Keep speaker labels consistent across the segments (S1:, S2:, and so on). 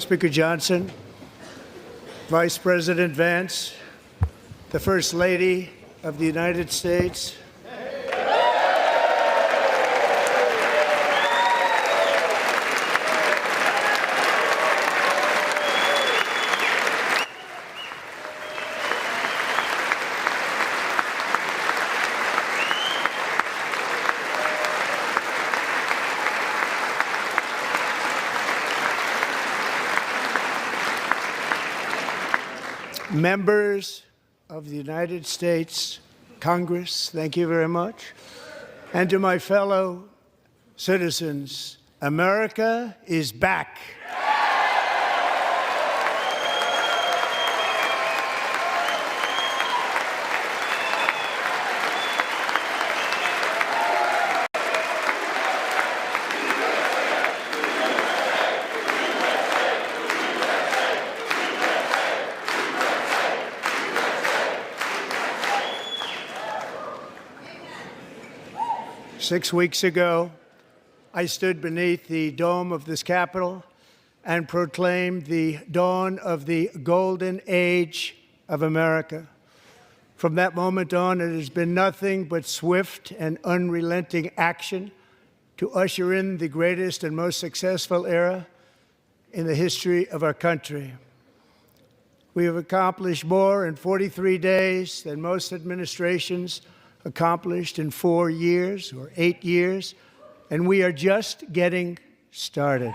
S1: Speaker Johnson, Vice President Vance, the First Lady of the United States, members of the United States Congress, thank you very much. And to my fellow citizens, America is back. 6 weeks ago, I stood beneath the dome of this Capitol and proclaimed the dawn of the golden age of America. From that moment on, it has been nothing but swift and unrelenting action to usher in the greatest and most successful era in the history of our country. We have accomplished more in 43 days than most administrations accomplished in 4 years or 8 years, and we are just getting started.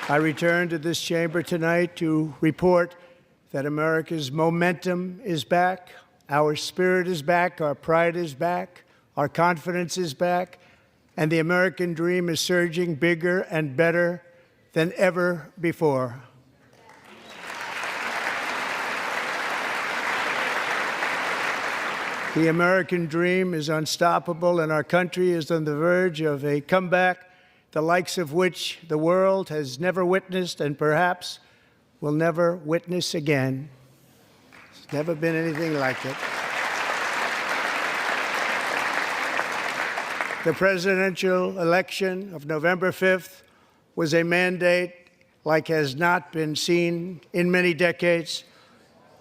S1: I return to this chamber tonight to report that America's momentum is back, our spirit is back, our pride is back, our confidence is back, and the American dream is surging bigger and better than ever before. The American dream is unstoppable, and our country is on the verge of a comeback, the likes of which the world has never witnessed and perhaps will never witness again. There's never been anything like it. The presidential election of November 5th was a mandate like has not been seen in many decades.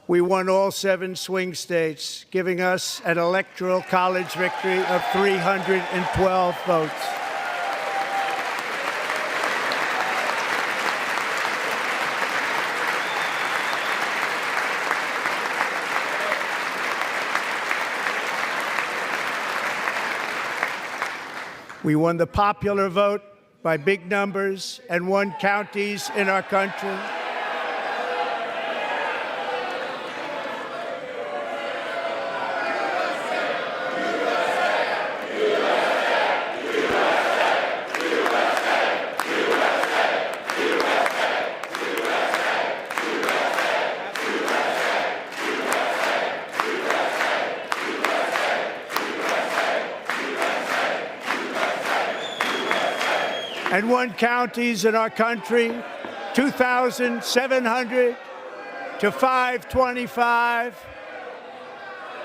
S1: We won all 7 swing states, giving us an electoral college victory of 312 votes. We won the popular vote by big numbers and won counties in our country. And won counties in our country, 2,700 to 525,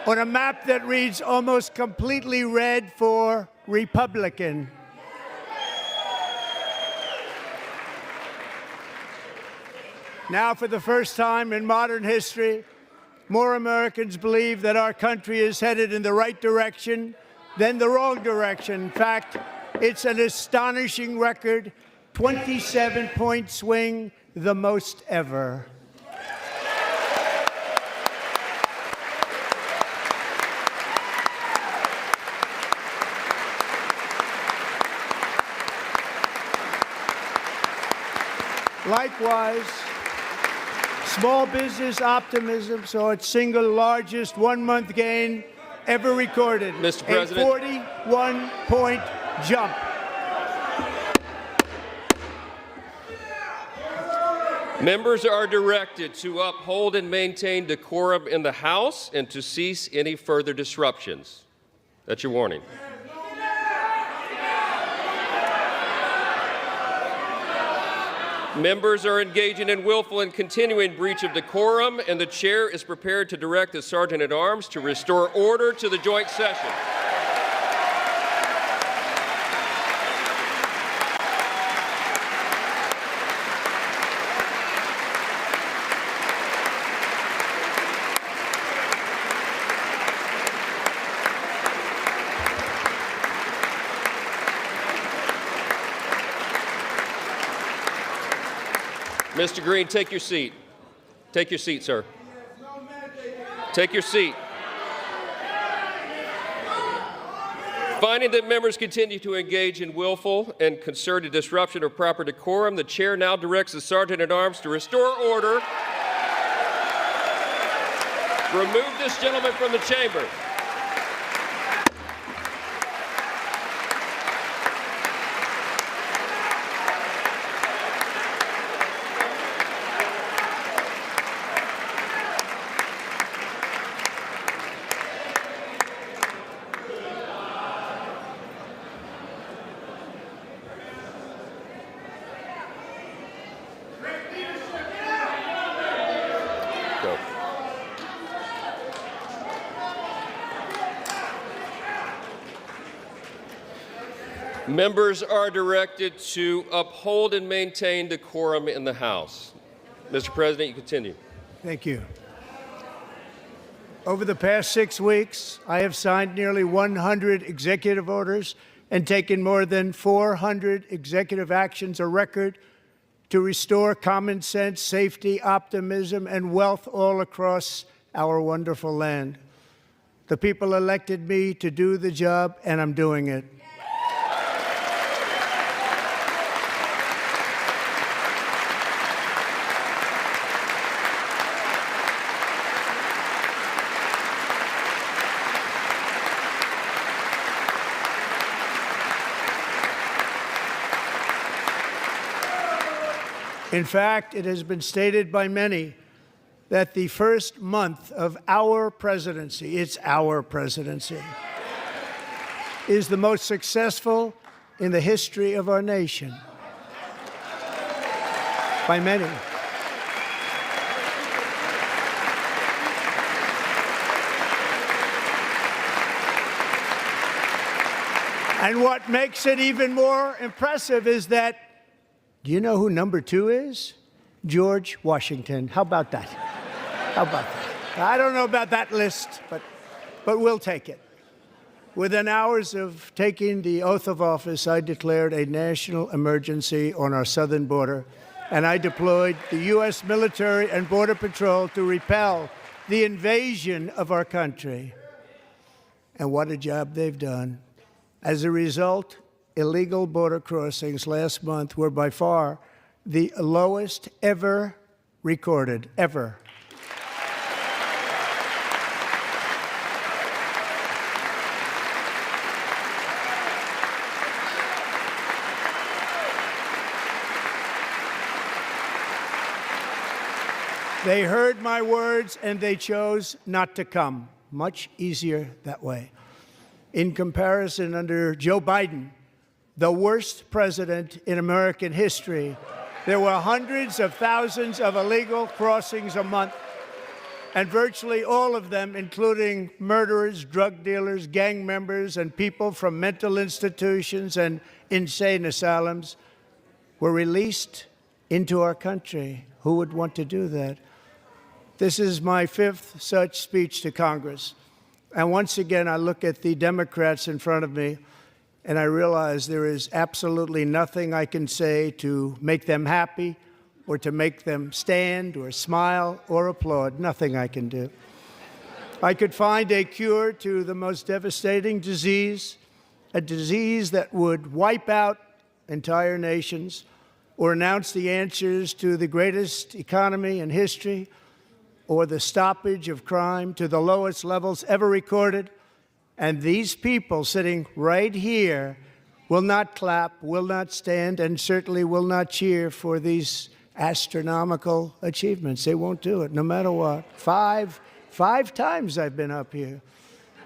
S1: on a map that reads almost completely red for Republican. Now, for the first time in modern history, more Americans believe that our country is headed in the right direction than the wrong direction. In fact, it's an astonishing record, 27-point swing, the most ever. Likewise, small business optimism saw its single largest one-month gain ever recorded.
S2: Mr. President.
S1: A 41-point jump.
S2: Members are directed to uphold and maintain decorum in the House and to cease any further disruptions. That's your warning. Members are engaging in willful and continuing breach of decorum, and the chair is prepared to direct the Sergeant-at-Arms to restore order to the joint session. Mr. Green, take your seat. Take your seat, sir. Take your seat. Finding that members continue to engage in willful and concerted disruption of proper decorum, the chair now directs the Sergeant-at-Arms to restore order. Remove this gentleman from the chamber. Go. Members are directed to uphold and maintain decorum in the House. Mr. President, you continue.
S1: Thank you. Over the past 6 weeks, I have signed nearly 100 executive orders and taken more than 400 executive actions, a record to restore common sense, safety, optimism, and wealth all across our wonderful land. The people elected me to do the job, and I'm doing it. In fact, it has been stated by many that the first month of our presidency, it's our presidency, is the most successful in the history of our nation. By many. And what makes it even more impressive is that, do you know who number 2 is? George Washington. How about that? How about that? I don't know about that list, but we'll take it. Within hours of taking the oath of office, I declared a national emergency on our southern border, and I deployed the U.S. military and Border Patrol to repel the invasion of our country. And what a job they've done. As a result, illegal border crossings last month were by far the lowest ever recorded, ever. They heard my words and they chose not to come. Much easier that way. In comparison, under Joe Biden, the worst president in American history, there were hundreds of thousands of illegal crossings a month, and virtually all of them, including murderers, drug dealers, gang members, and people from mental institutions and insane asylums, were released into our country. Who would want to do that? This is my 5th such speech to Congress. And once again, I look at the Democrats in front of me, and I realize there is absolutely nothing I can say to make them happy or to make them stand or smile or applaud. Nothing I can do. I could find a cure to the most devastating disease, a disease that would wipe out entire nations, or announce the answers to the greatest economy in history, or the stoppage of crime to the lowest levels ever recorded. And these people sitting right here will not clap, will not stand, and certainly will not cheer for these astronomical achievements. They won't do it, no matter what. Five times I've been up here.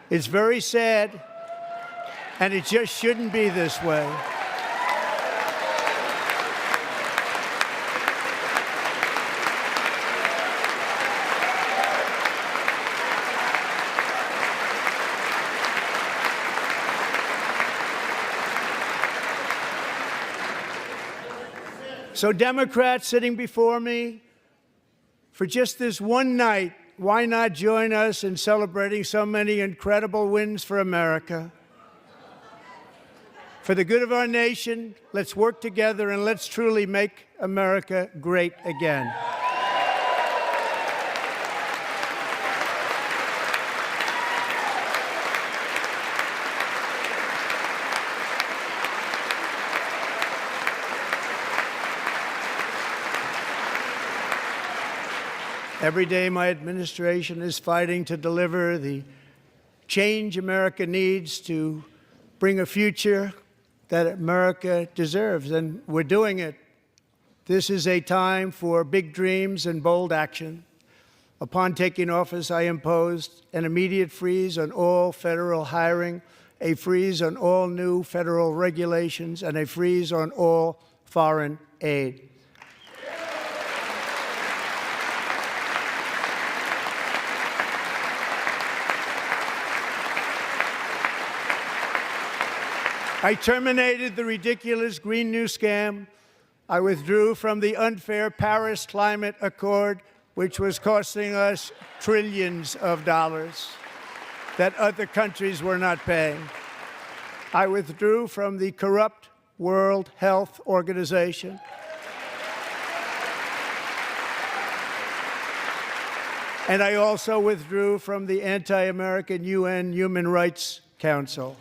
S1: It's very sad, and it just shouldn't be this way. So Democrats sitting before me, for just this one night, why not join us in celebrating so many incredible wins for America? For the good of our nation, let's work together and let's truly make America great again. Every day, my administration is fighting to deliver the change America needs to bring a future that America deserves, and we're doing it. This is a time for big dreams and bold action. Upon taking office, I imposed an immediate freeze on all federal hiring, a freeze on all new federal regulations, and a freeze on all foreign aid. I terminated the ridiculous Green New Scam. I withdrew from the unfair Paris Climate Accord, which was costing us trillions of dollars that other countries were not paying. I withdrew from the corrupt World Health Organization. And I also withdrew from the anti-American UN Human Rights Council.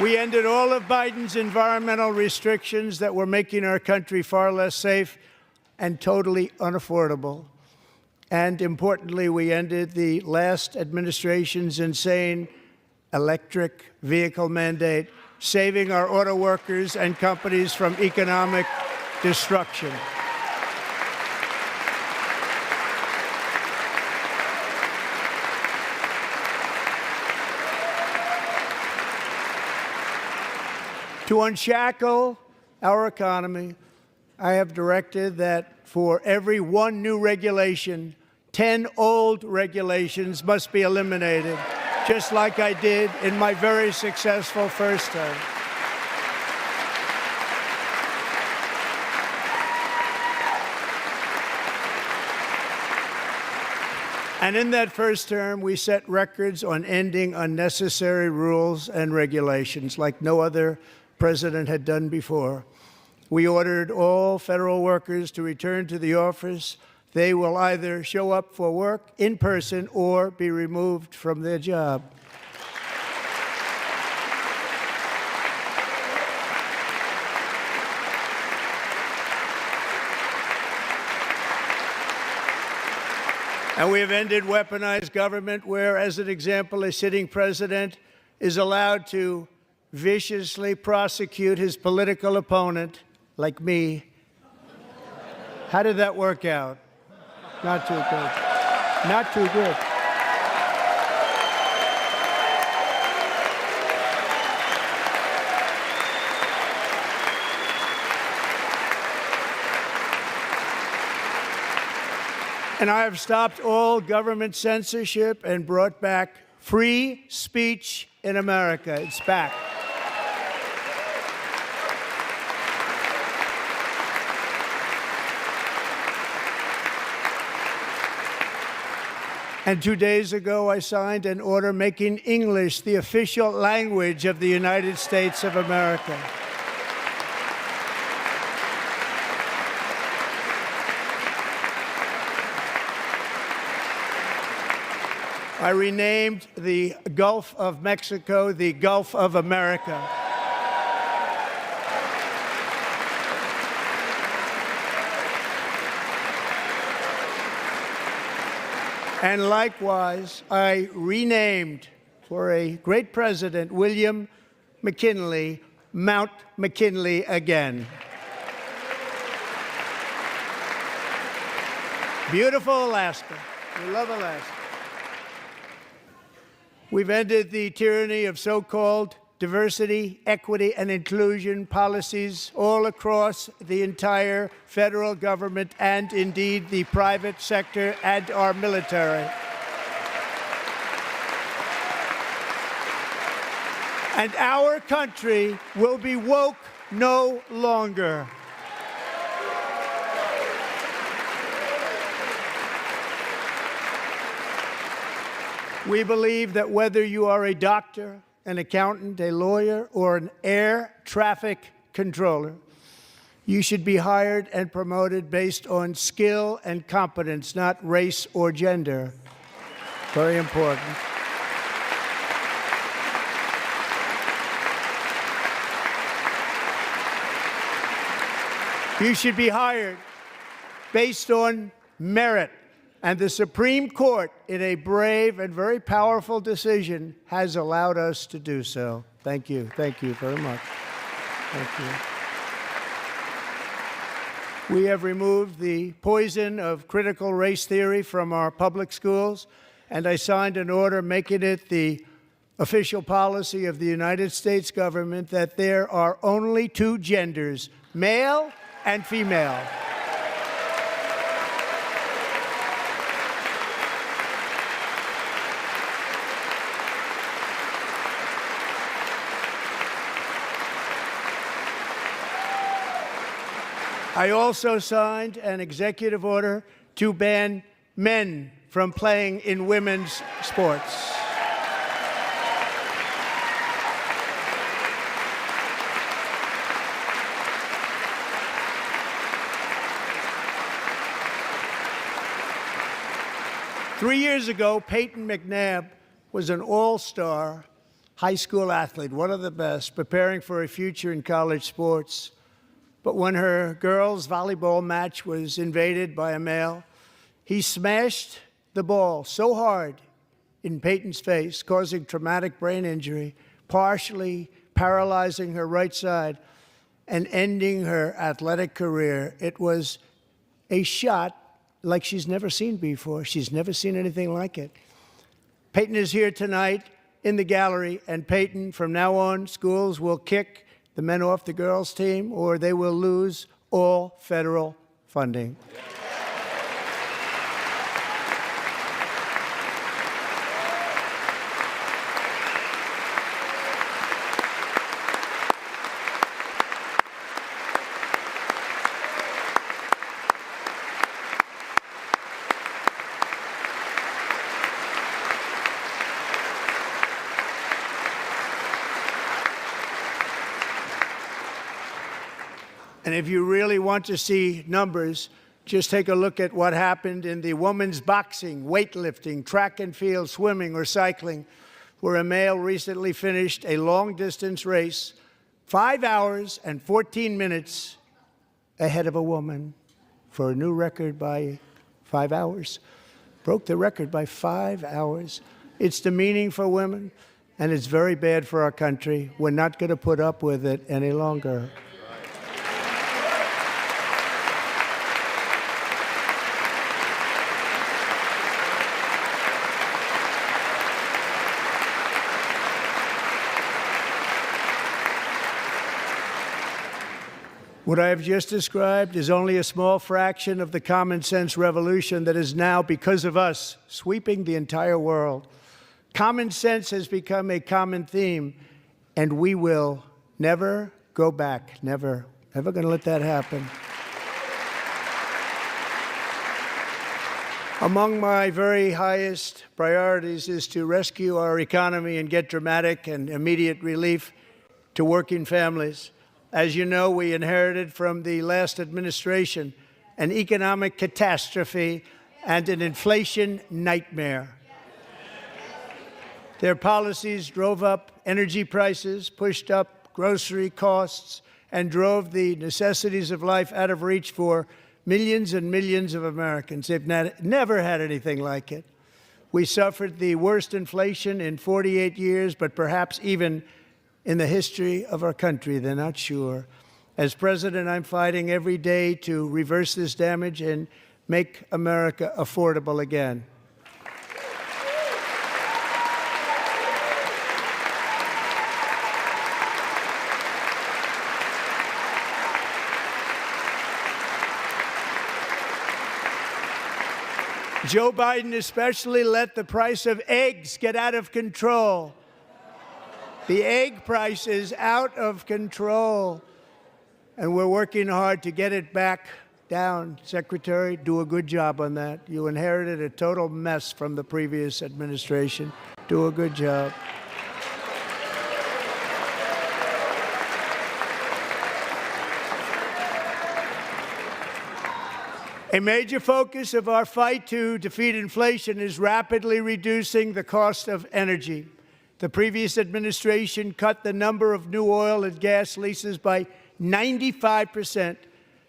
S1: We ended all of Biden's environmental restrictions that were making our country far less safe and totally unaffordable. And importantly, we ended the last administration's insane electric vehicle mandate, saving our auto workers and companies from economic destruction. To unshackle our economy, I have directed that for every one new regulation, 10 old regulations must be eliminated, just like I did in my very successful first term. And in that first term, we set records on ending unnecessary rules and regulations like no other president had done before. We ordered all federal workers to return to the office. They will either show up for work in person or be removed from their job. And we have ended weaponized government where, as an example, a sitting president is allowed to viciously prosecute his political opponent, like me. How did that work out? Not too good. Not too good. And I have stopped all government censorship and brought back free speech in America. It's back. And 2 days ago, I signed an order making English the official language of the United States of America. I renamed the Gulf of Mexico the Gulf of America. And likewise, I renamed, for a great president, William McKinley, Mount McKinley again. Beautiful Alaska. We love Alaska. We've ended the tyranny of so-called diversity, equity, and inclusion policies all across the entire federal government and, indeed, the private sector and our military. And our country will be woke no longer. We believe that whether you are a doctor, an accountant, a lawyer, or an air traffic controller, you should be hired and promoted based on skill and competence, not race or gender. Very important. You should be hired based on merit. And the Supreme Court, in a brave and very powerful decision, has allowed us to do so. Thank you. Thank you very much. Thank you. We have removed the poison of critical race theory from our public schools, and I signed an order making it the official policy of the United States government that there are only two genders, male and female. I also signed an executive order to ban men from playing in women's sports. Three years ago, Peyton McNabb was an all-star high school athlete, one of the best, preparing for a future in college sports. But when her girls' volleyball match was invaded by a male, he smashed the ball so hard in Peyton's face, causing traumatic brain injury, partially paralyzing her right side, and ending her athletic career. It was a shot like she's never seen before. She's never seen anything like it. Peyton is here tonight in the gallery, and Peyton, from now on, schools will kick the men off the girls' team, or they will lose all federal funding. And if you really want to see numbers, just take a look at what happened in the women's boxing, weightlifting, track and field, swimming, or cycling, where a male recently finished a long-distance race 5 hours and 14 minutes ahead of a woman for a new record by 5 hours. Broke the record by 5 hours. It's demeaning for women, and it's very bad for our country. We're not going to put up with it any longer. What I have just described is only a small fraction of the common sense revolution that is now, because of us, sweeping the entire world. Common sense has become a common theme, and we will never go back. Never. Never going to let that happen. Among my very highest priorities is to rescue our economy and get dramatic and immediate relief to working families. As you know, we inherited from the last administration an economic catastrophe and an inflation nightmare. Their policies drove up energy prices, pushed up grocery costs, and drove the necessities of life out of reach for millions and millions of Americans. They've never had anything like it. We suffered the worst inflation in 48 years, but perhaps even in the history of our country. They're not sure. As president, I'm fighting every day to reverse this damage and make America affordable again. Joe Biden especially let the price of eggs get out of control. The egg price is out of control, and we're working hard to get it back down. Secretary, do a good job on that. You inherited a total mess from the previous administration. Do a good job. A major focus of our fight to defeat inflation is rapidly reducing the cost of energy. The previous administration cut the number of new oil and gas leases by 95%,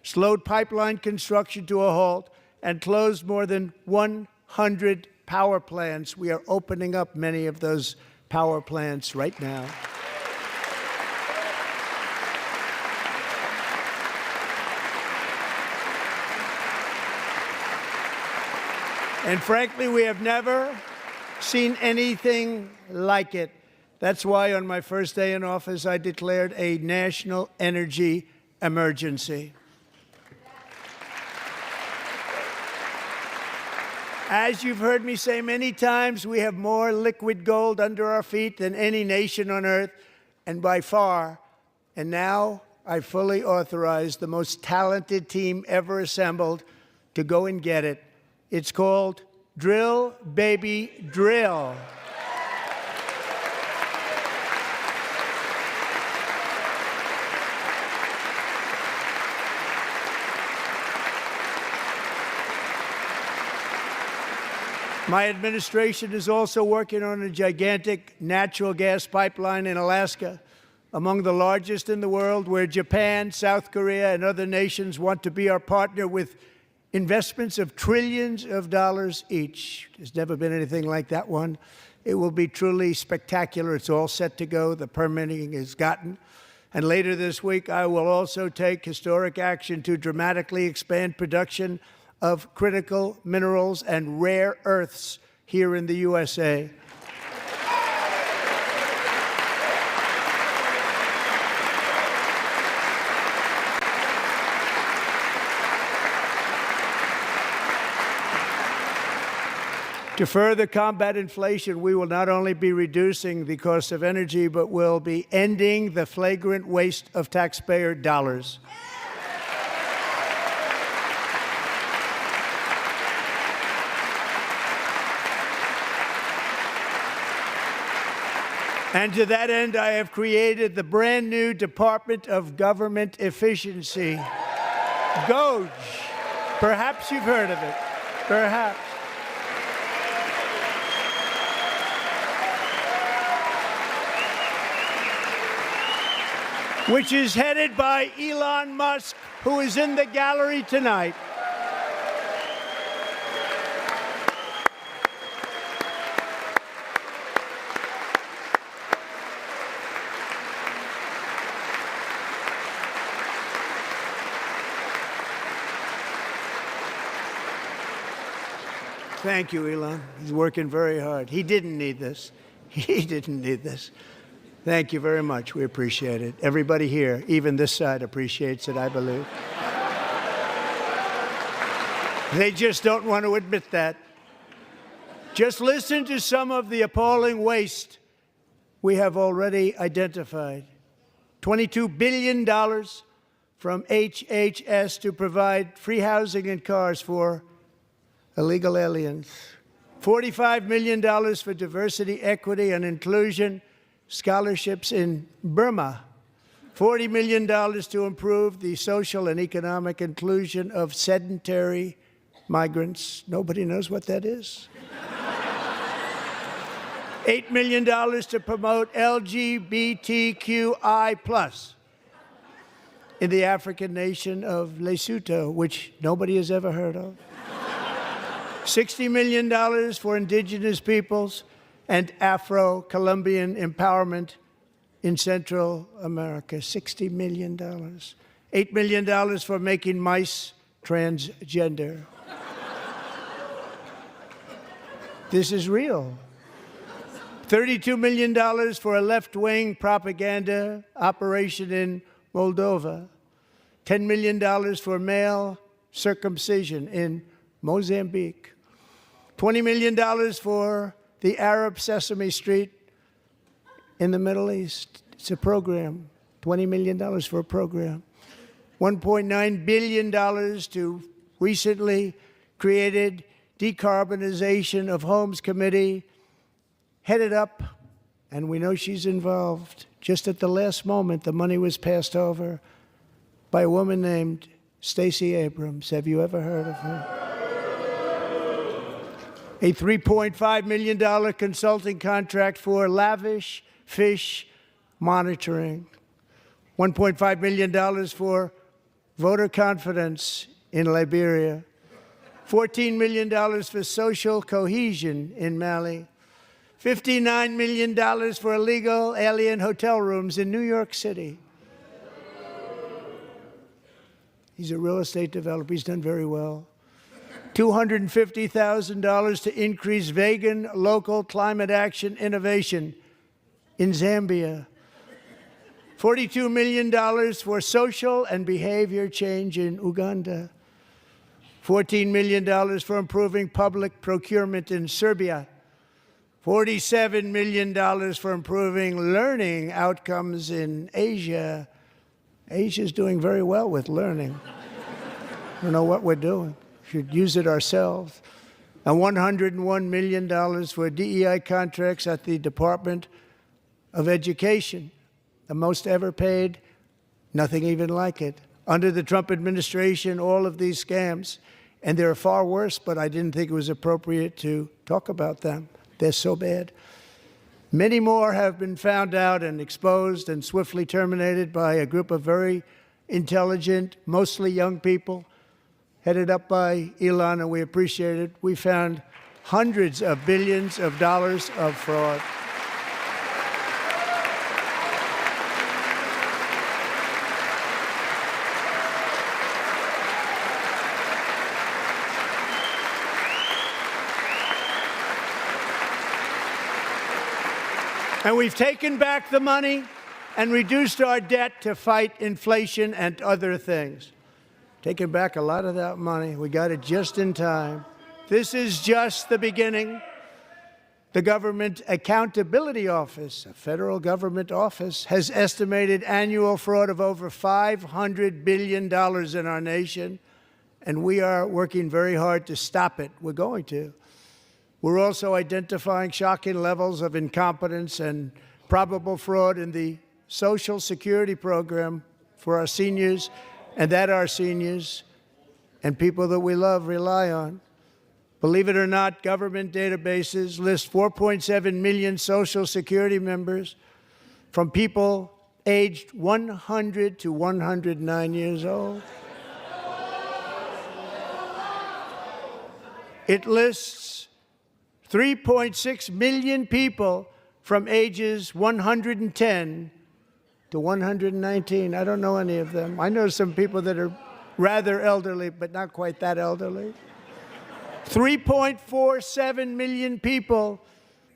S1: slowed pipeline construction to a halt, and closed more than 100 power plants. We are opening up many of those power plants right now. And frankly, we have never seen anything like it. That's why on my first day in office, I declared a national energy emergency. As you've heard me say many times, we have more liquid gold under our feet than any nation on earth, and by far. And now I fully authorize the most talented team ever assembled to go and get it. It's called Drill, Baby, Drill. My administration is also working on a gigantic natural gas pipeline in Alaska, among the largest in the world, where Japan, South Korea, and other nations want to be our partner with investments of trillions of dollars each. There's never been anything like that one. It will be truly spectacular. It's all set to go. The permitting is gotten. And later this week, I will also take historic action to dramatically expand production of critical minerals and rare earths here in the USA. To further combat inflation, we will not only be reducing the cost of energy, but will be ending the flagrant waste of taxpayer dollars. And to that end, I have created the brand new Department of Government Efficiency, DOGE. Perhaps you've heard of it. Perhaps. Which is headed by Elon Musk, who is in the gallery tonight. Thank you, Elon. He's working very hard. He didn't need this. He didn't need this. Thank you very much. We appreciate it. Everybody here, even this side, appreciates it, I believe. They just don't want to admit that. Just listen to some of the appalling waste we have already identified. $22 billion from HHS to provide free housing and cars for illegal aliens. $45 million for diversity, equity, and inclusion scholarships in Burma. $40 million to improve the social and economic inclusion of sedentary migrants. Nobody knows what that is. $8 million to promote LGBTQI+ in the African nation of Lesotho, which nobody has ever heard of. $60 million for indigenous peoples and Afro-Colombian empowerment in Central America. $60 million. $8 million for making mice transgender. This is real. $32 million for a left-wing propaganda operation in Moldova. $10 million for male circumcision in Mozambique. $20 million for the Arab Sesame Street in the Middle East. It's a program, $20 million for a program. $1.9 billion to recently created Decarbonization of Homes Committee, headed up, and we know she's involved. Just at the last moment, the money was passed over by a woman named Stacey Abrams. Have you ever heard of her? A $3.5 million consulting contract for lavish fish monitoring. $1.5 million for voter confidence in Liberia. $14 million for social cohesion in Mali. $59 million for illegal alien hotel rooms in New York City. He's a real estate developer. He's done very well. $250,000 to increase vegan local climate action innovation in Zambia. $42 million for social and behavior change in Uganda. $14 million for improving public procurement in Serbia. $47 million for improving learning outcomes in Asia. Asia's doing very well with learning. I don't know what we're doing. Should use it ourselves. And $101 million for DEI contracts at the Department of Education, the most ever paid, nothing even like it. Under the Trump administration, all of these scams, and they're far worse, but I didn't think it was appropriate to talk about them. They're so bad. Many more have been found out and exposed and swiftly terminated by a group of very intelligent, mostly young people, headed up by Elon, and we appreciate it. We found hundreds of billions of dollars of fraud. And we've taken back the money and reduced our debt to fight inflation and other things. Taken back a lot of that money. We got it just in time. This is just the beginning. The Government Accountability Office, a federal government office, has estimated annual fraud of over $500 billion in our nation, and we are working very hard to stop it. We're going to. We're also identifying shocking levels of incompetence and probable fraud in the Social Security program for our seniors, and that our seniors and people that we love rely on. Believe it or not, government databases list 4.7 million Social Security members from people aged 100 to 109 years old. It lists 3.6 million people from ages 110 to 119. I don't know any of them. I know some people that are rather elderly, but not quite that elderly. 3.47 million people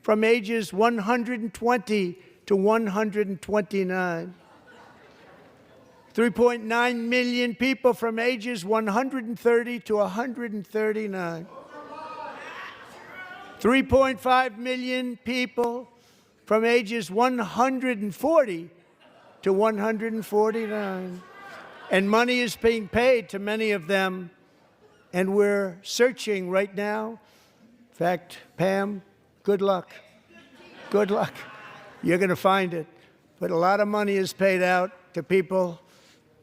S1: from ages 120 to 129. 3.9 million people from ages 130 to 139. 3.5 million people from ages 140 to 149. And money is being paid to many of them, and we're searching right now. In fact, Pam, good luck. Good luck. You're going to find it. But a lot of money is paid out to people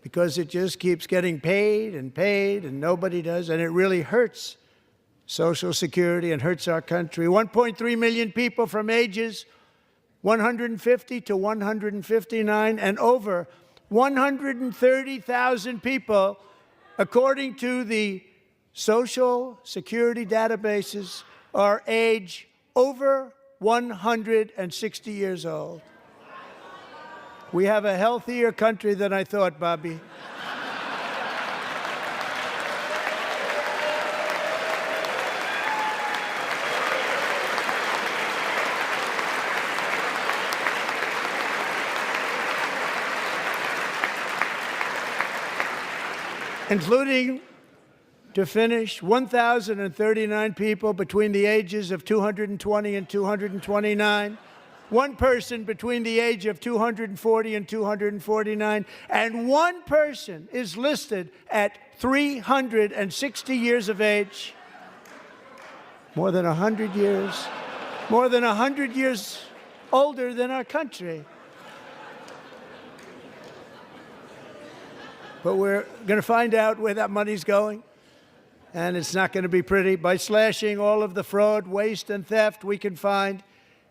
S1: because it just keeps getting paid, and nobody does, and it really hurts Social Security and hurts our country. 1.3 million people from ages 150 to 159, and over 130,000 people, according to the Social Security databases, are age over 160 years old. We have a healthier country than I thought, Bobby. Including, to finish, 1,039 people between the ages of 220 and 229 One person between the age of 240 and 249, and one person is listed at 360 years of age. More than 100 years. More than 100 years older than our country. But we're going to find out where that money's going, and it's not going to be pretty. By slashing all of the fraud, waste, and theft we can find,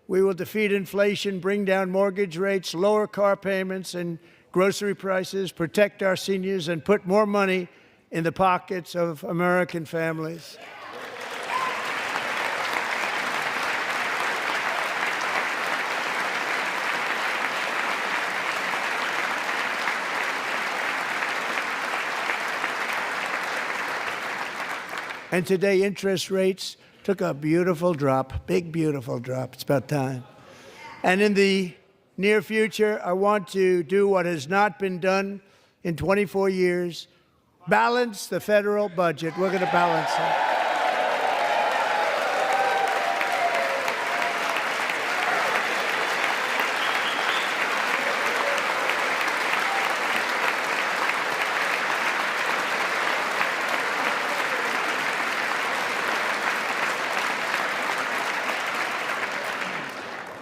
S1: we will defeat inflation, bring down mortgage rates, lower car payments and grocery prices, protect our seniors, and put more money in the pockets of American families. And today, interest rates took a beautiful drop, big, beautiful drop. It's about time. And in the near future, I want to do what has not been done in 24 years, balance the federal budget. We're going to balance it.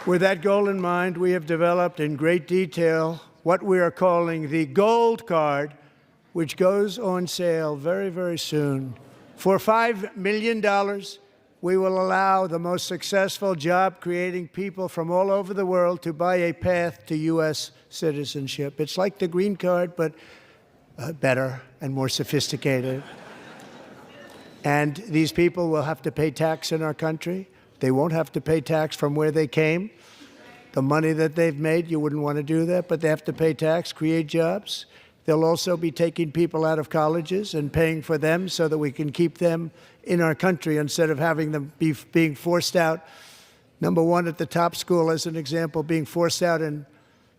S1: With that goal in mind, we have developed in great detail what we are calling the Gold Card, which goes on sale very, very soon. For $5 million, we will allow the most successful job-creating people from all over the world to buy a path to U.S. citizenship. It's like the green card, but better and more sophisticated. And these people will have to pay tax in our country. They won't have to pay tax from where they came. The money that they've made, you wouldn't want to do that, but they have to pay tax, create jobs. They'll also be taking people out of colleges and paying for them so that we can keep them in our country instead of having them being forced out. Number one, at the top school, as an example, being forced out and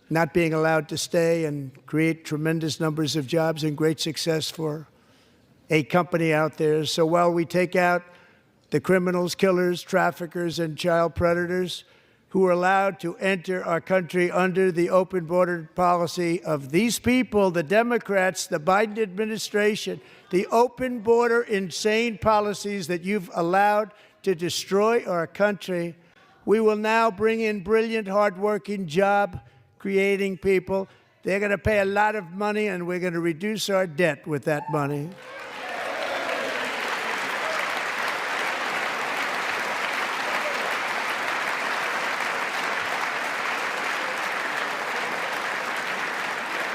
S1: not being allowed to stay and create tremendous numbers of jobs and great success for a company out there. So while we take out the criminals, killers, traffickers, and child predators who are allowed to enter our country under the open border policy of these people, the Democrats, the Biden administration, the open border insane policies that you've allowed to destroy our country, we will now bring in brilliant, hardworking, job-creating people. They're going to pay a lot of money, and we're going to reduce our debt with that money.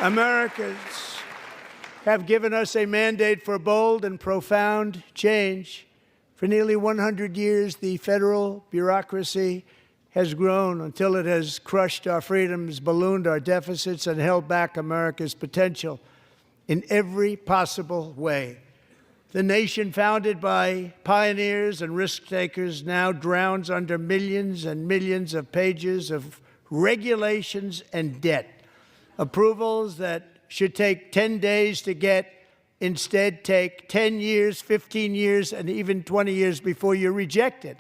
S1: Americans have given us a mandate for bold and profound change. For nearly 100 years, the federal bureaucracy has grown until it has crushed our freedoms, ballooned our deficits, and held back America's potential in every possible way. The nation founded by pioneers and risk-takers now drowns under millions and millions of pages of regulations and debt. Approvals that should take 10 days to get instead take 10 years, 15 years, and even 20 years before you're rejected.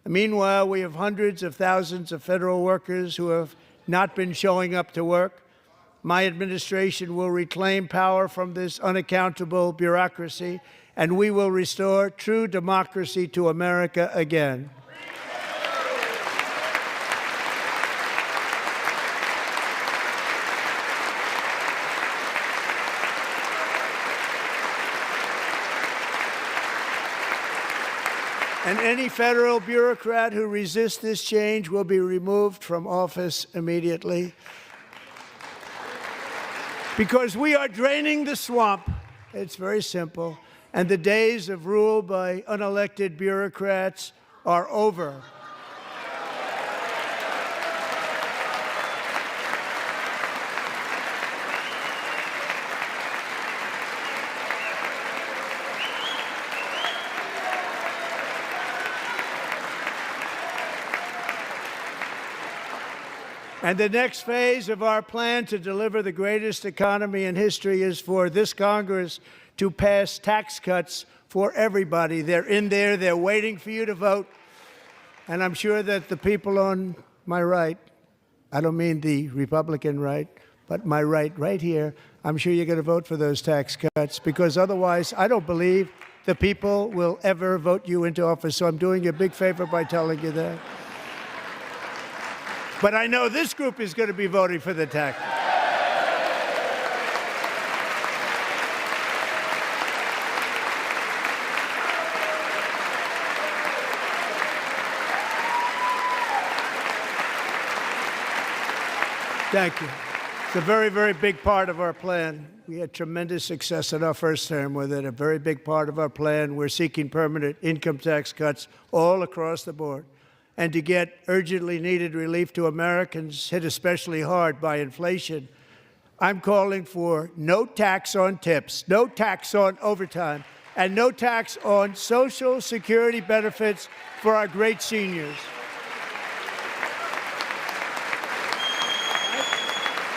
S1: Meanwhile, we have hundreds of thousands of federal workers who have not been showing up to work. My administration will reclaim power from this unaccountable bureaucracy, and we will restore true democracy to America again. And any federal bureaucrat who resists this change will be removed from office immediately. Because we are draining the swamp. It's very simple. And the days of rule by unelected bureaucrats are over. And the next phase of our plan to deliver the greatest economy in history is for this Congress to pass tax cuts for everybody. They're in there. They're waiting for you to vote. And I'm sure that the people on my right, I don't mean the Republican right, but my right here, I'm sure you're going to vote for those tax cuts, because otherwise I don't believe the people will ever vote you into office. So I'm doing you a big favor by telling you that. But I know this group is going to be voting for the tax. Thank you. It's a very, very big part of our plan. We had tremendous success in our first term with it. A very big part of our plan. We're seeking permanent income tax cuts all across the board. And to get urgently needed relief to Americans hit especially hard by inflation, I'm calling for no tax on tips, no tax on overtime, and no tax on Social Security benefits for our great seniors.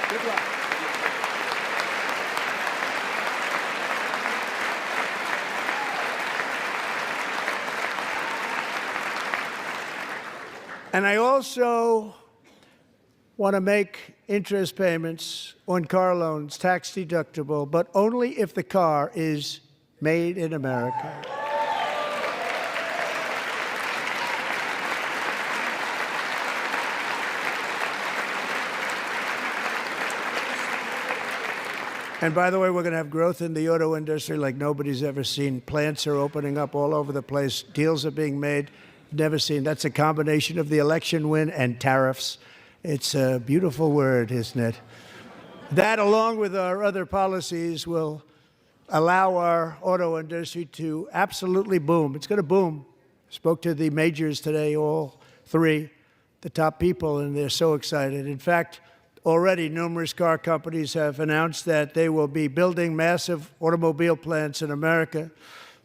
S1: Good luck. And I also want to make interest payments on car loans tax deductible, but only if the car is made in America. And by the way, we're going to have growth in the auto industry like nobody's ever seen. Plants are opening up all over the place. Deals are being made. Never seen. That's a combination of the election win and tariffs. It's a beautiful word, isn't it? That, along with our other policies, will allow our auto industry to absolutely boom. It's going to boom. Spoke to the majors today, all three, the top people, and they're so excited. In fact, already numerous car companies have announced that they will be building massive automobile plants in America,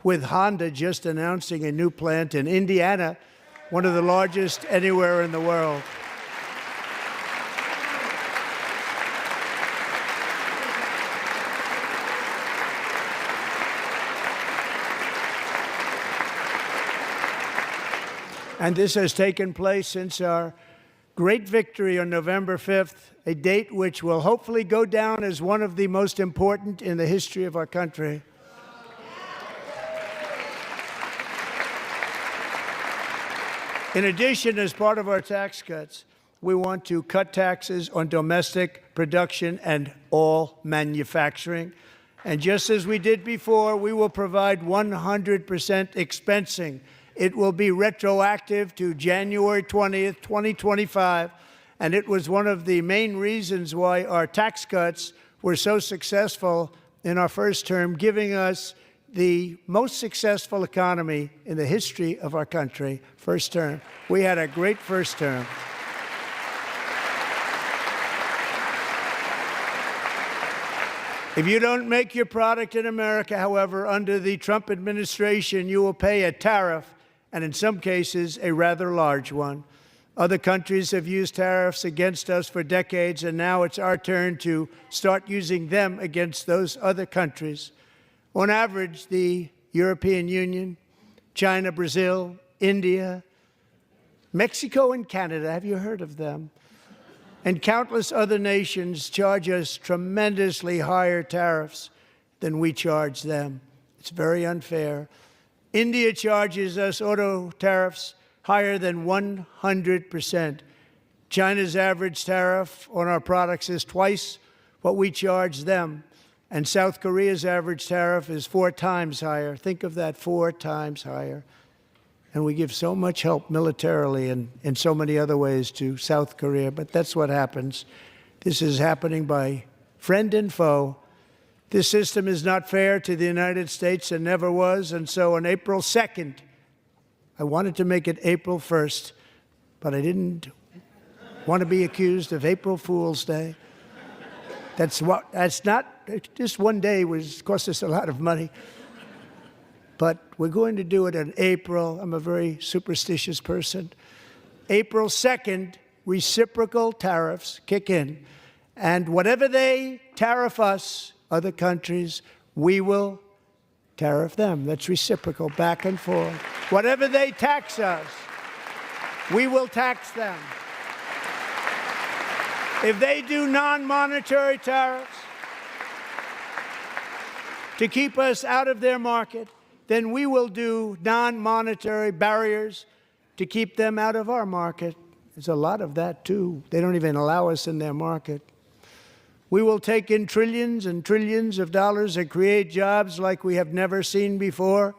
S1: with Honda just announcing a new plant in Indiana, one of the largest anywhere in the world. And this has taken place since our great victory on November 5th, a date which will hopefully go down as one of the most important in the history of our country. In addition, as part of our tax cuts, we want to cut taxes on domestic production and all manufacturing. And just as we did before, we will provide 100% expensing. It will be retroactive to January 20th, 2025. And it was one of the main reasons why our tax cuts were so successful in our first term, giving us the most successful economy in the history of our country, first term. We had a great first term. If you don't make your product in America, however, under the Trump administration, you will pay a tariff, and in some cases, a rather large one. Other countries have used tariffs against us for decades, and now it's our turn to start using them against those other countries. On average, the European Union, China, Brazil, India, Mexico, and Canada, have you heard of them? And countless other nations charge us tremendously higher tariffs than we charge them. It's very unfair. India charges us auto tariffs higher than 100%. China's average tariff on our products is twice what we charge them. And South Korea's average tariff is 4 times higher. Think of that, 4 times higher. And we give so much help militarily and in so many other ways to South Korea. But that's what happens. This is happening by friend and foe. This system is not fair to the United States and never was. And so on April 2nd, I wanted to make it April 1st, but I didn't want to be accused of April Fool's Day. That's not, just one day cost us a lot of money. But we're going to do it in April. I'm a very superstitious person. April 2nd, reciprocal tariffs kick in. And whatever they tariff us, other countries, we will tariff them. That's reciprocal, back and forth. Whatever they tax us, we will tax them. If they do non-monetary tariffs to keep us out of their market, then we will do non-monetary barriers to keep them out of our market. There's a lot of that, too. They don't even allow us in their market. We will take in trillions and trillions of dollars and create jobs like we have never seen before.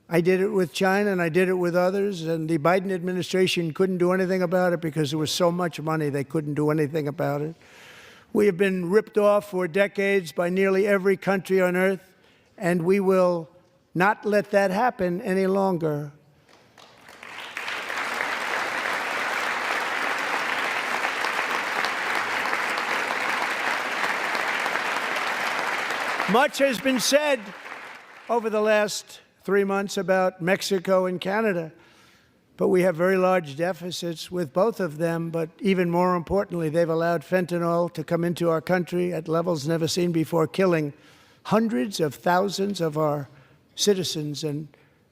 S1: I did it with China, and I did it with others, and the Biden administration couldn't do anything about it because there was so much money they couldn't do anything about it. We have been ripped off for decades by nearly every country on earth, and we will not let that happen any longer. Much has been said over the last 3 months about Mexico and Canada, but we have very large deficits with both of them. But even more importantly, they've allowed fentanyl to come into our country at levels never seen before, killing hundreds of thousands of our citizens and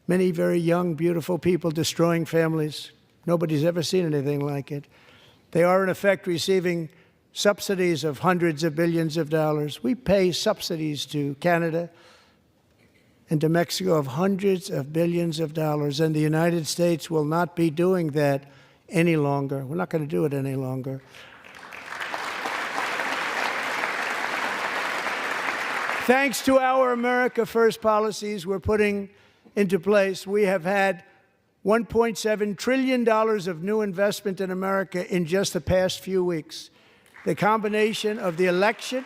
S1: many very young, beautiful people, destroying families. Nobody's ever seen anything like it. They are, in effect, receiving subsidies of hundreds of billions of dollars. We pay subsidies to Canada and to Mexico of hundreds of billions of dollars, and the United States will not be doing that any longer. We're not going to do it any longer. Thanks to our America First policies we're putting into place, we have had $1.7 trillion of new investment in America in just the past few weeks. The combination of the election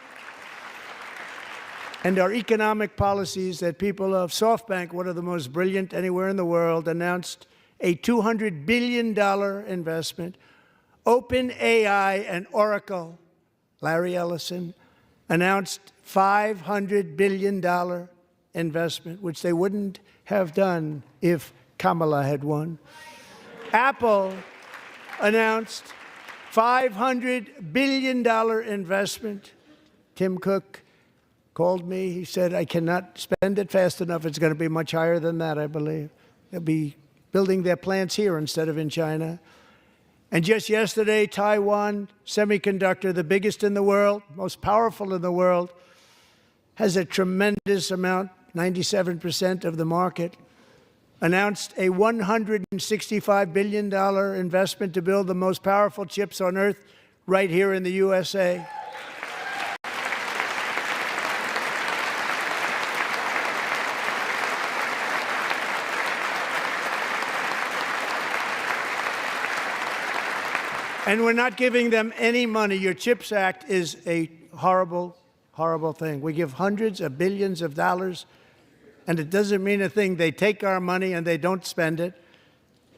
S1: and our economic policies that people of SoftBank, one of the most brilliant anywhere in the world, announced a $200 billion investment. OpenAI and Oracle, Larry Ellison, announced $500 billion investment, which they wouldn't have done if Kamala had won. Apple announced $500 billion investment. Tim Cook called me. He said, I cannot spend it fast enough. It's going to be much higher than that, I believe. They'll be building their plants here instead of in China. And just yesterday, Taiwan Semiconductor, the biggest in the world, most powerful in the world, has a tremendous amount, 97% of the market, announced a $165 billion investment to build the most powerful chips on earth right here in the USA. And we're not giving them any money. Your CHIPS Act is a horrible, horrible thing. We give hundreds of billions of dollars, and it doesn't mean a thing. They take our money and they don't spend it.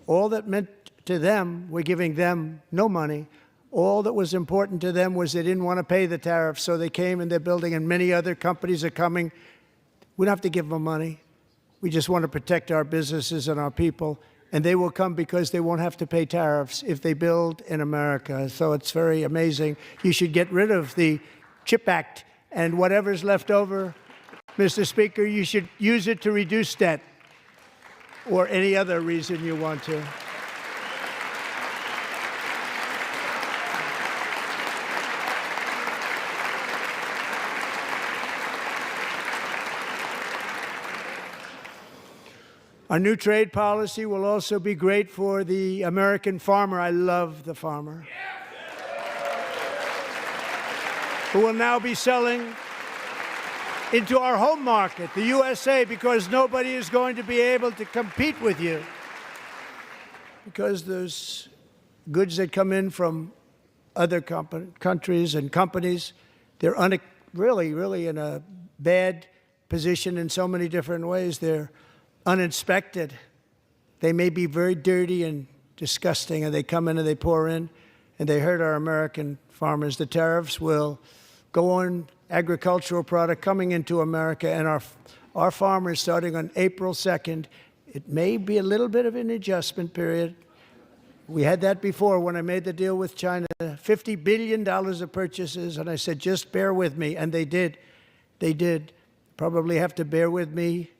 S1: All that meant to them, we're giving them no money. All that was important to them was they didn't want to pay the tariffs, so they came and they're building, and many other companies are coming. We don't have to give them money. We just want to protect our businesses and our people. And they will come because they won't have to pay tariffs if they build in America. So it's very amazing. You should get rid of the CHIP Act, and whatever's left over, Mr. Speaker, you should use it to reduce debt or any other reason you want to. Our new trade policy will also be great for the American farmer. I love the farmer, who will now be selling into our home market, the USA, because nobody is going to be able to compete with you. Because those goods that come in from other countries and companies, they're really in a bad position in so many different ways. They're uninspected. They may be very dirty and disgusting, and they come in and they pour in, and they hurt our American farmers. The tariffs will go on agricultural product coming into America, and our farmers, starting on April 2nd, it may be a little bit of an adjustment period. We had that before when I made the deal with China, $50 billion of purchases, and I said, just bear with me, and they did. They did. Probably have to bear with me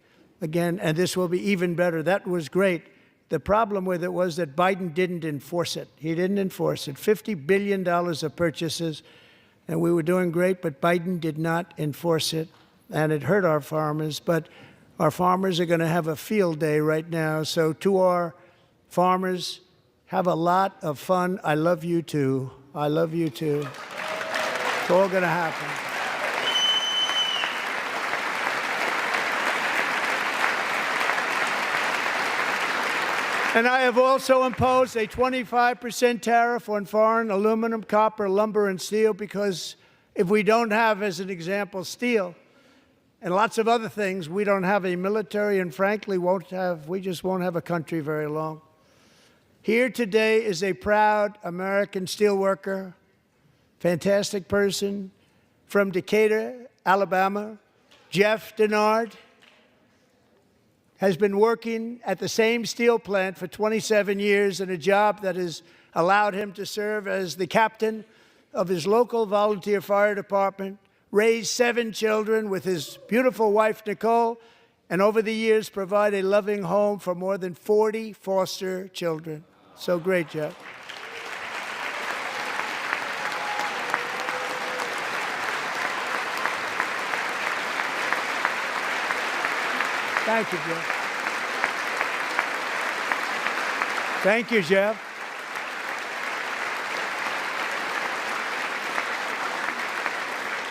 S1: again, and this will be even better. That was great. The problem with it was that Biden didn't enforce it. He didn't enforce it. $50 billion of purchases, and we were doing great, but Biden did not enforce it, and it hurt our farmers. But our farmers are going to have a field day right now. So to our farmers, have a lot of fun. I love you too. I love you too. It's all going to happen. And I have also imposed a 25% tariff on foreign aluminum, copper, lumber, and steel, because if we don't have, as an example, steel and lots of other things, we don't have a military, and frankly, we just won't have a country very long. Here today is a proud American steelworker, fantastic person from Decatur, Alabama, Jeff Denard. Has been working at the same steel plant for 27 years in a job that has allowed him to serve as the captain of his local volunteer fire department, raise 7 children with his beautiful wife, Nicole, and over the years provide a loving home for more than 40 foster children. So great, Jeff. Thank you, Jeff. Thank you, Jeff.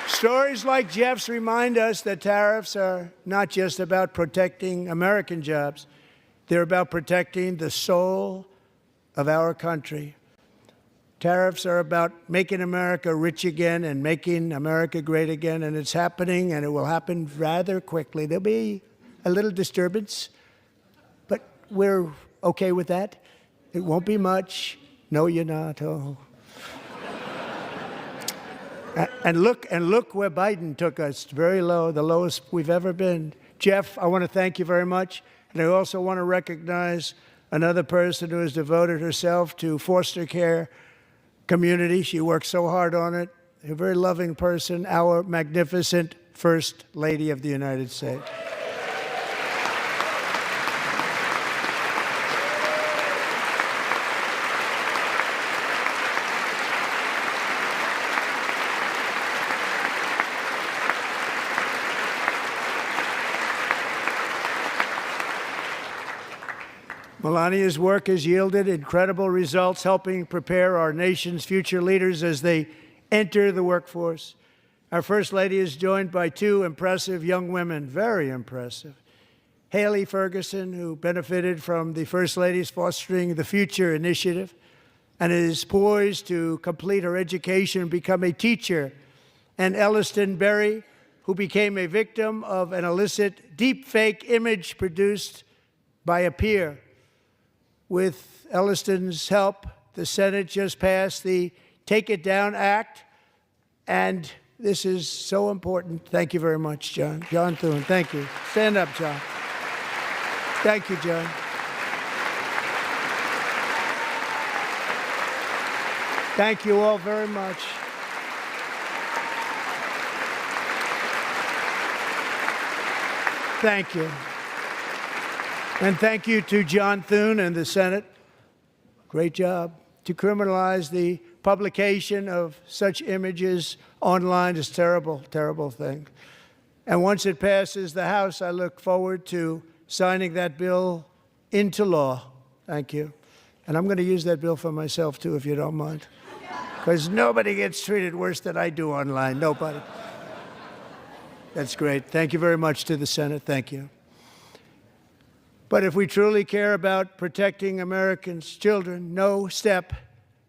S1: Stories like Jeff's remind us that tariffs are not just about protecting American jobs. They're about protecting the soul of our country. Tariffs are about making America rich again and making America great again, and it's happening, and it will happen rather quickly. There'll be a little disturbance, but we're okay with that. It won't be much. No, you're not. Oh. And look where Biden took us. Very low, the lowest we've ever been. Jeff, I want to thank you very much. And I also want to recognize another person who has devoted herself to foster care community. She works so hard on it. A very loving person, our magnificent First Lady of the United States. Melania's work has yielded incredible results, helping prepare our nation's future leaders as they enter the workforce. Our First Lady is joined by 2 impressive young women, very impressive. Haley Ferguson, who benefited from the First Lady's Fostering the Future initiative and is poised to complete her education and become a teacher. And Elliston Berry, who became a victim of an illicit deepfake image produced by a peer. With Elliston's help, the Senate just passed the Take It Down Act, and this is so important. Thank you very much, John. John Thune, thank you. Stand up, John. Thank you, John. Thank you all very much. Thank you. And thank you to John Thune and the Senate. Great job. To criminalize the publication of such images online is a terrible, terrible thing. And once it passes the House, I look forward to signing that bill into law. Thank you. And I'm going to use that bill for myself, too, if you don't mind. Because nobody gets treated worse than I do online. Nobody. That's great. Thank you very much to the Senate. Thank you. But if we truly care about protecting Americans' children, no step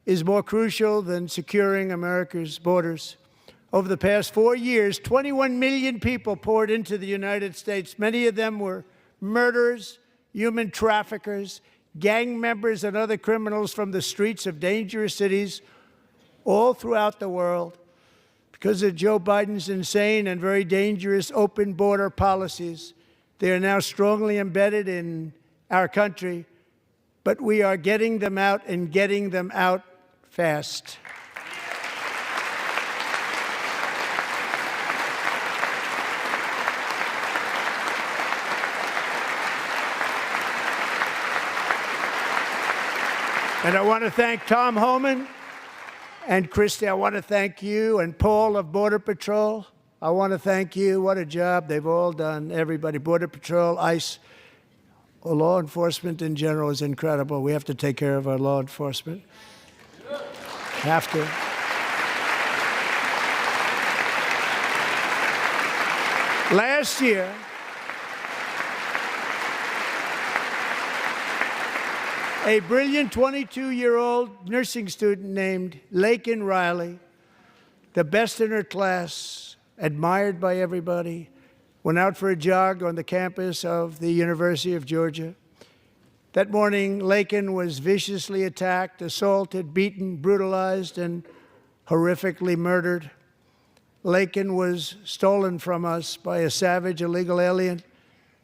S1: is more crucial than securing America's borders. Over the past 4 years, 21 million people poured into the United States. Many of them were murderers, human traffickers, gang members, and other criminals from the streets of dangerous cities all throughout the world. Because of Joe Biden's insane and very dangerous open border policies, they are now strongly embedded in our country, but we are getting them out and getting them out fast. And I want to thank Tom Homan and Christy. I want to thank you and Paul of Border Patrol. I want to thank you. What a job they've all done. Everybody, Border Patrol, ICE, law enforcement in general is incredible. We have to take care of our law enforcement. Have to. Last year, a brilliant 22-year-old nursing student named Laken Riley, the best in her class, admired by everybody, went out for a jog on the campus of the University of Georgia. That morning, Laken was viciously attacked, assaulted, beaten, brutalized, and horrifically murdered. Laken was stolen from us by a savage illegal alien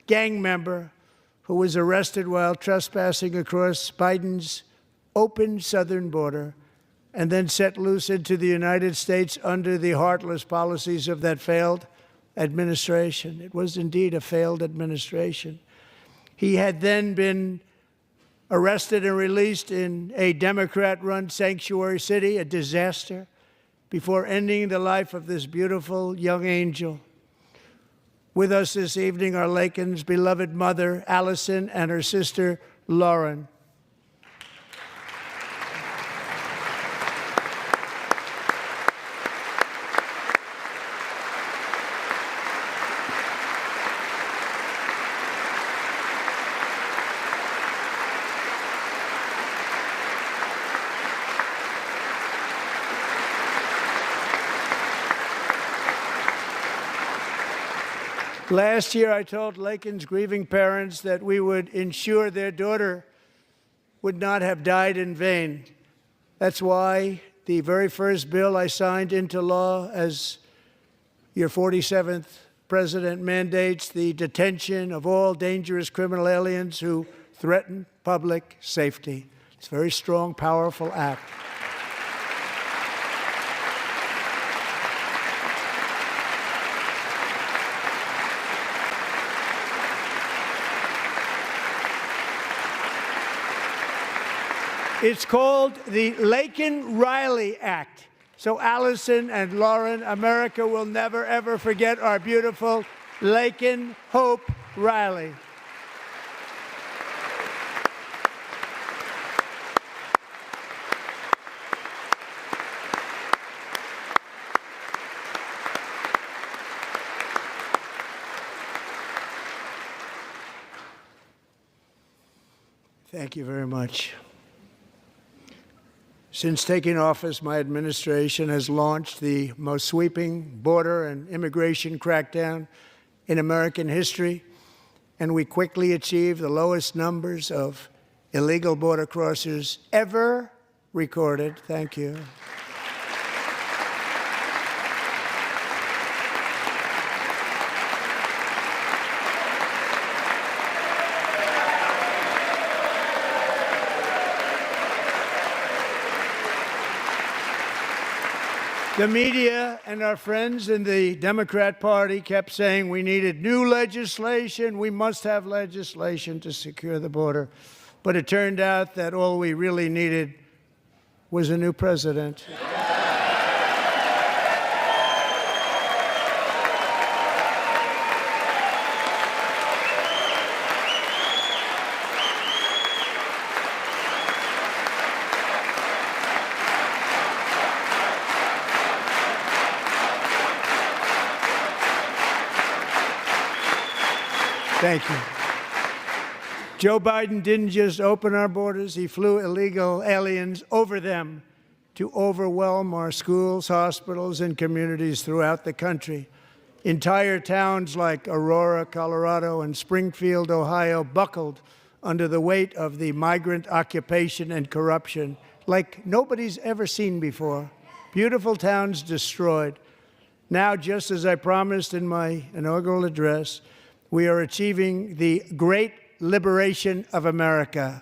S1: gang member who was arrested while trespassing across Biden's open southern border and then set loose into the United States under the heartless policies of that failed administration. It was indeed a failed administration. He had then been arrested and released in a Democrat-run sanctuary city, a disaster, before ending the life of this beautiful young angel. With us this evening are Laken's beloved mother, Allison, and her sister, Lauren. Last year, I told Laken's grieving parents that we would ensure their daughter would not have died in vain. That's why the very first bill I signed into law as your 47th president mandates the detention of all dangerous criminal aliens who threaten public safety. It's a very strong, powerful act. It's called the Laken Riley Act. So Allison and Lauren, America will never, ever forget our beautiful Laken Hope Riley. Thank you very much. Since taking office, my administration has launched the most sweeping border and immigration crackdown in American history, and we quickly achieved the lowest numbers of illegal border crossers ever recorded. Thank you. The media and our friends in the Democrat Party kept saying we needed new legislation, we must have legislation to secure the border. But it turned out that all we really needed was a new president. Thank you. Joe Biden didn't just open our borders, he flew illegal aliens over them to overwhelm our schools, hospitals, and communities throughout the country. Entire towns like Aurora, Colorado, and Springfield, Ohio, buckled under the weight of the migrant occupation and corruption like nobody's ever seen before. Beautiful towns destroyed. Now, just as I promised in my inaugural address, we are achieving the great liberation of America.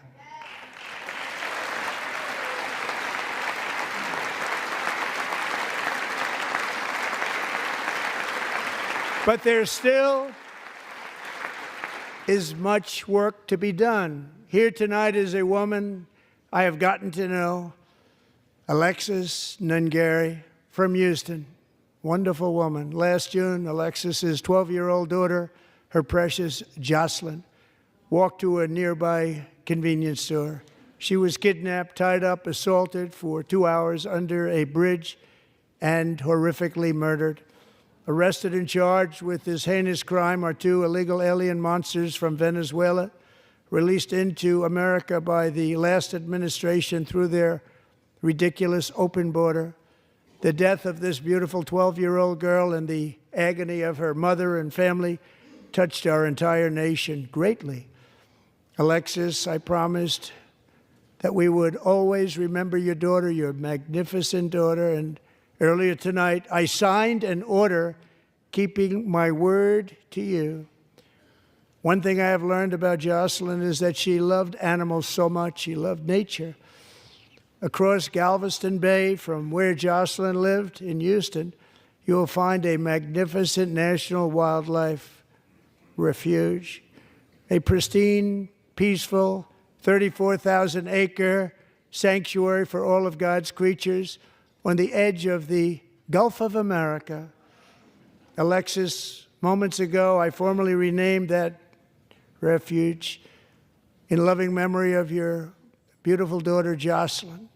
S1: But there still is much work to be done. Here tonight is a woman I have gotten to know Alexis Nungary from Houston. Wonderful woman. Last June, Alexis's 12-year-old daughter, her precious Jocelyn, walked to a nearby convenience store. She was kidnapped, tied up, assaulted for 2 hours under a bridge, and horrifically murdered. Arrested and charged with this heinous crime are 2 illegal alien monsters from Venezuela, released into America by the last administration through their ridiculous open border. The death of this beautiful 12-year-old girl and the agony of her mother and family touched our entire nation greatly. Alexis, I promised that we would always remember your daughter, your magnificent daughter, and earlier tonight I signed an order keeping my word to you. One thing I have learned about Jocelyn is that she loved animals so much. She loved nature. Across Galveston Bay, from where Jocelyn lived in Houston, you will find a magnificent national wildlife refuge, a pristine, peaceful, 34,000-acre sanctuary for all of God's creatures on the edge of the Gulf of America. Alexis, moments ago, I formally renamed that refuge in loving memory of your beautiful daughter, Jocelyn.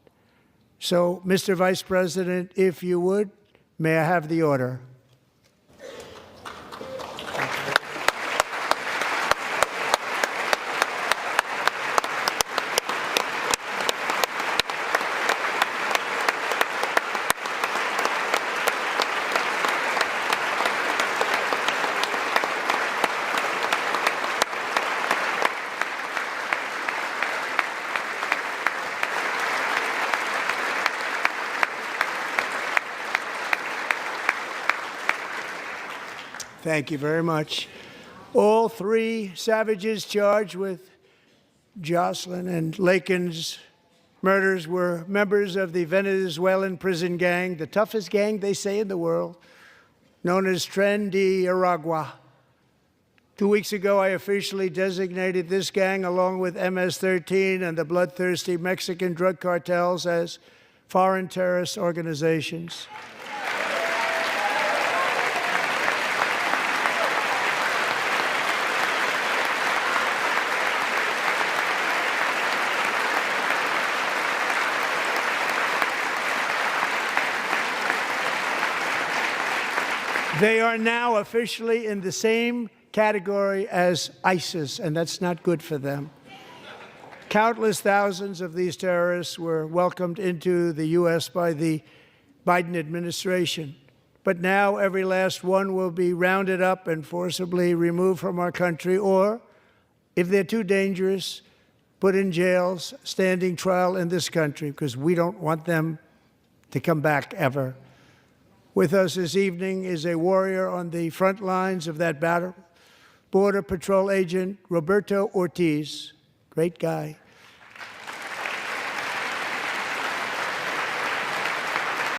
S1: So, Mr. Vice President, if you would, may I have the order? Thank you very much. All 3 savages charged with Jocelyn and Lakin's murders were members of the Venezuelan prison gang, the toughest gang, they say, in the world, known as Tren de Aragua. 2 weeks ago, I officially designated this gang, along with MS-13 and the bloodthirsty Mexican drug cartels, as foreign terrorist organizations. They are now officially in the same category as ISIS, and that's not good for them. Countless thousands of these terrorists were welcomed into the U.S. by the Biden administration. But now every last one will be rounded up and forcibly removed from our country, or, if they're too dangerous, put in jails, standing trial in this country, because we don't want them to come back ever. With us this evening is a warrior on the front lines of that battle, Border Patrol Agent Roberto Ortiz, great guy.